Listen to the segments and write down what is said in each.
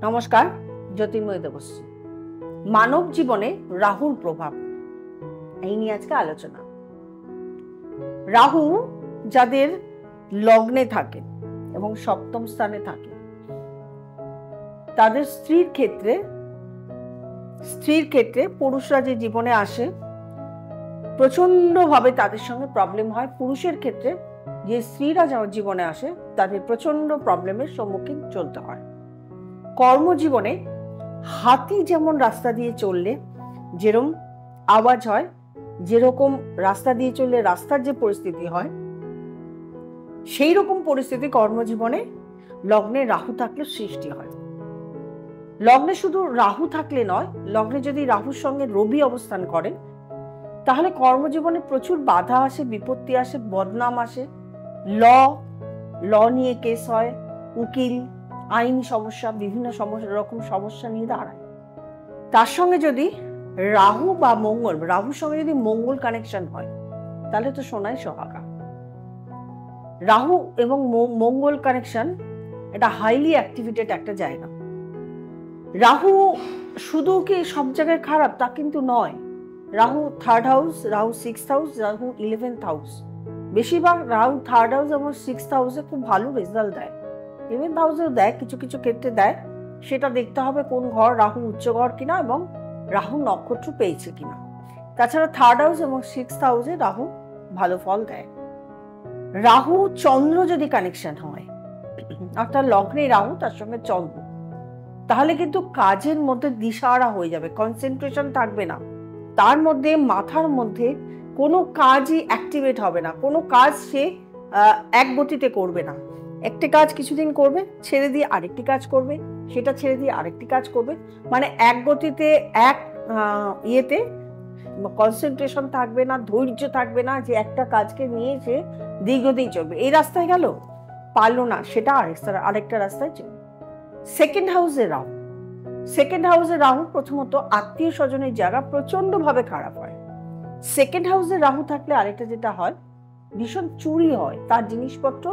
নমস্কার, জ্যোতির্ময় দেবশ্রী। মানব জীবনে রাহুর প্রভাব এই নিয়ে আজকে আলোচনা। রাহু যাদের লগ্নে থাকে এবং সপ্তম স্থানে থাকে তাদের স্ত্রীর ক্ষেত্রে পুরুষরা যে জীবনে আসে প্রচন্ড ভাবে তাদের সঙ্গে প্রবলেম হয়। পুরুষের ক্ষেত্রে যে স্ত্রীরা জীবনে আসে তাদের প্রচন্ড প্রবলেমের সম্মুখীন চলতে হয়। কর্মজীবনে হাতি যেমন রাস্তা দিয়ে চললে যেরকম আওয়াজ হয়, যেরকম রাস্তা দিয়ে চললে রাস্তার যে পরিস্থিতি হয়, সেই রকম পরিস্থিতি কর্মজীবনে লগ্নে রাহু থাকলে সৃষ্টি হয়। লগ্নে শুধু রাহু থাকলে নয়, লগ্নে যদি রাহুর সঙ্গে রবি অবস্থান করে তাহলে কর্মজীবনে প্রচুর বাধা আসে, বিপত্তি আসে, বদনাম আসে, ল নিয়ে কেস হয়, উকিল, আইনি সমস্যা, বিভিন্ন রকম সমস্যা নিয়ে দাঁড়ায়। তার সঙ্গে যদি রাহু বা মঙ্গল, রাহুর সঙ্গে যদি মঙ্গল কানেকশন হয় তাহলে তো সোনাই সোহাগা। রাহু এবং মঙ্গল কানেকশন এটা হাইলি অ্যাক্টিভেটেড একটা জায়গা। রাহু শুধু কি সব জায়গায় খারাপ তা কিন্তু নয়। Rahu third house, Rahu sixth house, Rahu 11th house, বেশিরভাগ রাহু থার্ড হাউস এবং সিক্সথ হাউসে খুব ভালো রেজাল্ট দেয়। 11th হাউসেও দেয়, কিছু কিছু ক্ষেত্রে দেয়। সেটা দেখতে হবে কোন ঘর, রাহু উচ্চ ঘর কিনা এবং রাহু নক্ষত্র পেয়েছে কিনা। তাছাড়া থার্ড হাউস এবং সিক্সথ হাউসে রাহু ভালো ফল দেয়। রাহু চন্দ্র যদি কানেকশন হয়, অর্থাৎ লগ্নে রাহু তার সঙ্গে চন্দ্র, তাহলে কিন্তু কাজের মধ্যে দিশাহারা হয়ে যাবে, কনসেন্ট্রেশন থাকবে না তার মধ্যে, মাথার মধ্যে কোনো কাজই অ্যাক্টিভেট হবে না, কোনো কাজ সে এক গতিতে করবে না। একটি কাজ কিছুদিন করবে, ছেড়ে দিয়ে আরেকটি কাজ করবে, সেটা ছেড়ে দিয়ে আরেকটি কাজ করবে, মানে এক গতিতে এক ইয়েতে কনসেন্ট্রেশন থাকবে না, ধৈর্য থাকবে না যে একটা কাজকে নিয়ে সে দীর্ঘদিন চলবে। এই রাস্তায় গেল, পারলো না, সেটা আরেকটা রাস্তায় চলবে। সেকেন্ড হাউসে রাহু প্রথমত আত্মীয় স্বজনের জায়গা প্রচন্ড ভাবে খারাপ হয়। সেকেন্ড হাউসে রাহু থাকলে আরেকটা যেটা হয়, ভীষণ চুরি হয়, তার জিনিসপত্র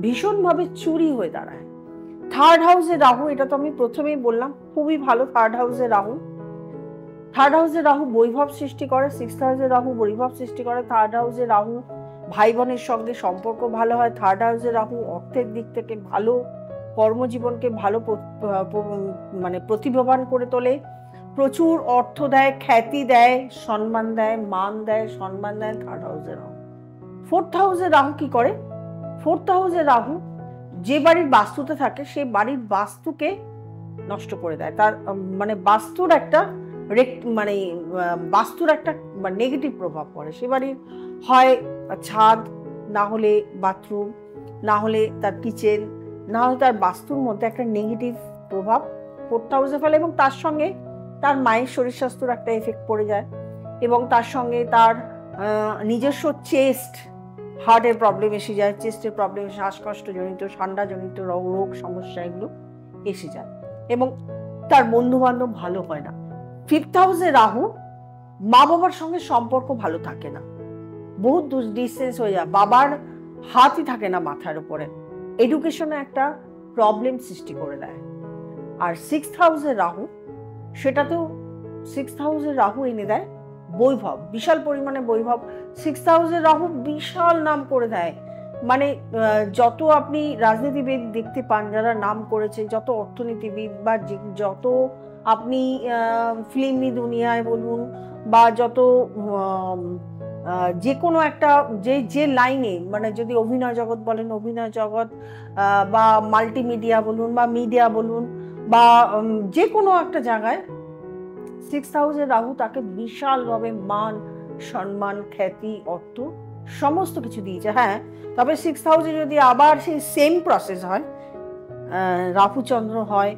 ভীষণ ভাবে চুরি হয়ে দাঁড়ায়। থার্ড হাউসে রাহু, এটা তো আমি প্রথমেই বললাম, খুবই ভালো। থার্ড হাউসে রাহু বৈভব সৃষ্টি করে, সিক্সথ হাউসে রাহু বৈভব সৃষ্টি করে। থার্ড হাউসে রাহু ভাই বোনের সঙ্গে সম্পর্ক ভালো হয়। থার্ড হাউসে রাহু অর্থের দিক থেকে ভালো, কর্মজীবনকে ভালো মানে প্রতিভাবান করে তোলে, প্রচুর অর্থ দেয়, খ্যাতি দেয়, সম্মান দেয়, মান দেয়, সম্মান দেয়। থার্ড হাউসে রাহু। ফোর্থ হাউসে রাহু কি করে? ফোর্থ হাউসে রাহু যে বাড়ির বাস্তুতে থাকে সেই বাড়ির বাস্তুকে নষ্ট করে দেয়। তার মানে বাস্তুর একটা নেগেটিভ প্রভাব পড়ে। সে বাড়ির হয় ছাদ, না হলে বাথরুম, না হলে তার কিচেন, না হলে তার বাস্তুর মধ্যে একটা নেগেটিভ প্রভাব ফোর্থ হাউসে ফেলে, এবং তার সঙ্গে তার মায়ের শরীর স্বাস্থ্যর একটা এফেক্ট পড়ে যায়, এবং তার সঙ্গে তার নিজস্ব হার্টের প্রবলেম এসে যায়, চেস্টের প্রবলেম, শ্বাসকষ্ট জনিত, ঠান্ডা জনিত রোগ সমস্যা এগুলো এসে যায়, এবং তার বন্ধু বান্ধব ভালো হয় না। ফিফথ হাউসে রাহু মা বাবার সঙ্গে সম্পর্ক ভালো থাকে না, বহুত ডিস্টেন্স হয়ে যায়, বাবার হাতই থাকে না মাথার উপরে, এডুকেশনে একটা প্রবলেম সৃষ্টি করে দেয়। আর সিক্সথ হাউসে রাহু, সেটাতেও সিক্সথ হাউসে রাহু এনে দেয় বৈভব, বিশাল পরিমাণে বৈভব। সিক্সথ হাউসে রাহু বিশাল নাম করে দেয়, মানে যত আপনি রাজনীতিবিদ দেখতে পান যারা নাম করেছে, যত অর্থনীতিবিদ বা যত আপনি ফিল্মি দুনিয়ায় বলুন বা যত যে কোনো একটা যে লাইনে, মানে যদি অভিনয় জগৎ বলেন, অভিনয় জগৎ বা মাল্টিমিডিয়া বলুন বা মিডিয়া বলুন বা যে কোনো একটা জায়গায় সিক্সথ হাউসে রাহু তাকে বিশালভাবে মান, সম্মান, খ্যাতি, অর্থ সমস্ত কিছু দিয়েছে। হ্যাঁ, তবে সিক্সথ হাউসে যদি আবার সেই সেম প্রসেস হয়, রাহু চন্দ্র হয়,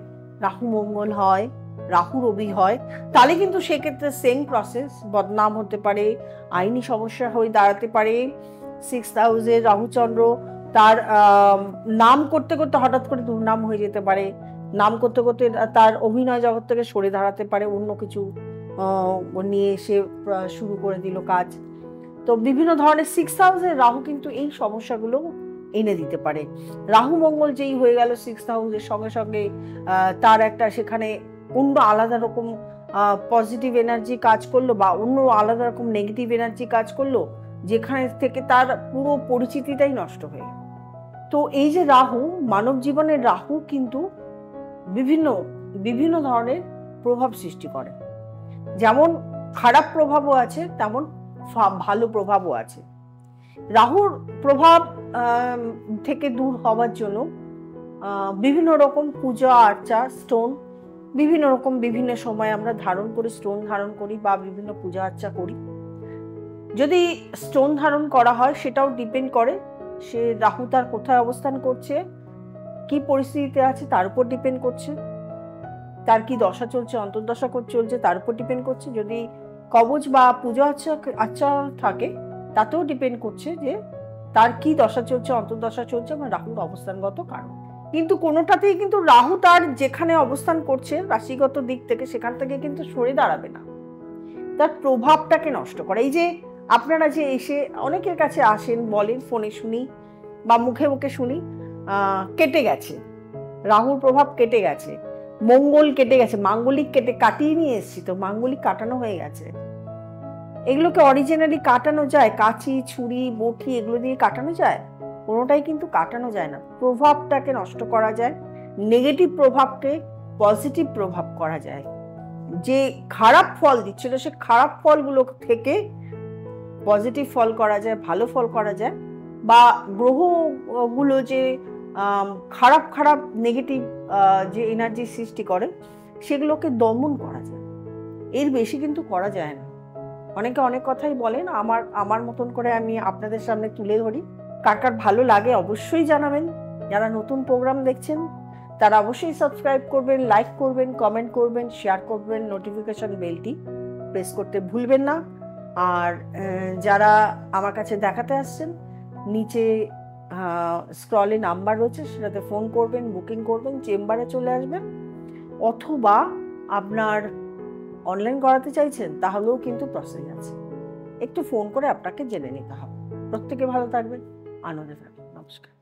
রাহু মঙ্গল হয়, রাহু রবি হয়, তাহলে কিন্তু সেক্ষেত্রে সেম প্রসেস, বদনাম হতে পারে, আইনি সমস্যা হয়ে দাঁড়াতে পারে। সিক্সথ হাউসে রাহু চন্দ্র তার নাম করতে করতে হঠাৎ করে দুর্নাম হয়ে যেতে পারে, নাম করতে করতে তার অভিনয় জগৎ থেকে সরে দাঁড়াতে পারে, অন্য কিছু নিয়ে এসে শুরু করে দিল কাজ। তো বিভিন্ন ধরনের সিক্সথ হাউসে রাহু কিন্তু এই সমস্যাগুলো এনে দিতে পারে। রাহু মঙ্গল যেই হয়ে গেল 6th হাউসের সঙ্গে সঙ্গে তার একটা সেখানে অন্য আলাদা রকম পজিটিভ এনার্জি কাজ করলো বা অন্য আলাদা রকম নেগেটিভ এনার্জি কাজ করলো, যেখানে থেকে তার পুরো পরিচিতিটাই নষ্ট হয়ে গেল। তো এই যে রাহু, মানব জীবনের রাহু কিন্তু বিভিন্ন বিভিন্ন ধরনের প্রভাব সৃষ্টি করে। যেমন খারাপ প্রভাবও আছে, তেমন ভালো প্রভাবও আছে। রাহুর প্রভাব থেকে দূর হওয়ার জন্য বিভিন্ন রকম পূজা আর্চা, স্টোন বিভিন্ন রকম বিভিন্ন সময় আমরা ধারণ করি, স্টোন ধারণ করি বা বিভিন্ন পূজা আর্চা করি। যদি স্টোন ধারণ করা হয় সেটাও ডিপেন্ড করে সে রাহু তার কোথায় অবস্থান করছে, কি পরিস্থিতিতে আছে তার উপর ডিপেন্ড করছে, তার কি দশা চলছে, অন্তর্দশা চলছে তার উপর ডিপেন্ড করছে। যদি কবচ বা পূজা আচ্ছা থাকে তাতেও ডিপেন্ড করছে যে তার কি দশা চলছে, অন্তর্দশা চলছে বা রাহুর অবস্থানগত কারণ। কিন্তু কোনোটাতেই কিন্তু রাহু তার যেখানে অবস্থান করছে রাশিগত দিক থেকে সেখান থেকে কিন্তু সরে দাঁড়াবে না, তার প্রভাবটাকে নষ্ট করে। এই যে আপনারা যে এসে অনেকের কাছে আসেন, বলেন, ফোনে শুনি বা মুখে মুখে শুনি কেটে গেছে, রাহুর প্রভাব কেটে গেছে, মঙ্গল কেটে গেছে, মাঙ্গলিক কাটিয়ে নিয়ে এসছি, তো মাঙ্গলিক কাটানো হয়ে গেছে। এগুলোকে অরিজিনালি কাটানো যায়? কাঁচি, ছুরি, বটি এগুলো দিয়ে কাটানো যায়? কোনোটাই কিন্তু কাটানো যায় না। প্রভাবটাকে নষ্ট করা যায়, নেগেটিভ প্রভাবকে পজিটিভ প্রভাব করা যায়। যে খারাপ ফল দিচ্ছিল সে খারাপ ফলগুলো থেকে পজিটিভ ফল করা যায়, ভালো ফল করা যায়, বা গ্রহগুলো যে খারাপ খারাপ নেগেটিভ যে এনার্জি সৃষ্টি করে সেগুলোকে দমন করা যায়। এর বেশি কিন্তু করা যায় না। অনেকে অনেক কথাই বলেন, আমার মতন করে আমি আপনাদের সামনে তুলে ধরি। কার কার ভালো লাগে অবশ্যই জানাবেন। যারা নতুন প্রোগ্রাম দেখছেন তারা অবশ্যই সাবস্ক্রাইব করবেন, লাইক করবেন, কমেন্ট করবেন, শেয়ার করবেন, নোটিফিকেশন বেলটি প্রেস করতে ভুলবেন না। আর যারা আমার কাছে দেখাতে আসছেন, নিচে স্ক্রলে নাম্বার রয়েছে, সেটাতে ফোন করবেন, বুকিং করবেন, চেম্বারে চলে আসবেন, অথবা আপনার অনলাইন করাতে চাইছেন তাহলেও কিন্তু প্রসেস আছে, একটু ফোন করে আপনাকে জেনে নিতে হবে। প্রত্যেকে ভালো থাকবেন, আনন্দে থাকবেন। নমস্কার।